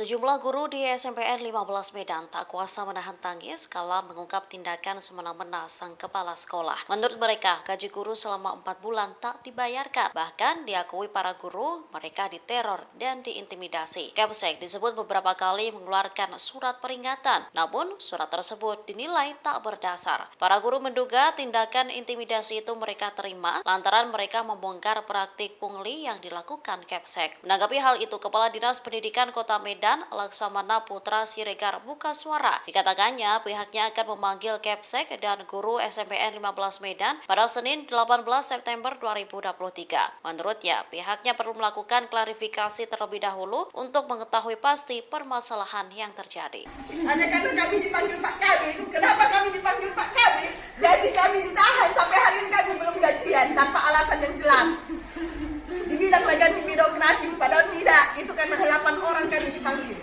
Sejumlah guru di SMPN 15 Medan tak kuasa menahan tangis kala mengungkap tindakan semena-mena sang kepala sekolah. Menurut mereka, gaji guru selama 4 bulan tak dibayarkan. Bahkan diakui para guru, mereka diteror dan diintimidasi. Kepsek disebut beberapa kali mengeluarkan surat peringatan, namun surat tersebut dinilai tak berdasar. Para guru menduga tindakan intimidasi itu mereka terima lantaran mereka membongkar praktik pungli yang dilakukan Kepsek. Menanggapi hal itu, Kepala Dinas Pendidikan Kota Medan Laksamana Putra Siregar buka suara. Dikatakannya pihaknya akan memanggil Kepsek dan guru SMPN 15 Medan pada Senin 18 September 2023. Menurutnya, pihaknya perlu melakukan klarifikasi terlebih dahulu untuk mengetahui pasti permasalahan yang terjadi. Hanya karena kami dipanggil Pak Kabit. Kenapa kami dipanggil Pak Kabit? Gaji kami ditahan sampai hari ini kami belum gajian tanpa alasan yang jelas. Dibilang gaji birokrasi, padahal tidak. Itu karena 8 orang kami dipanggil.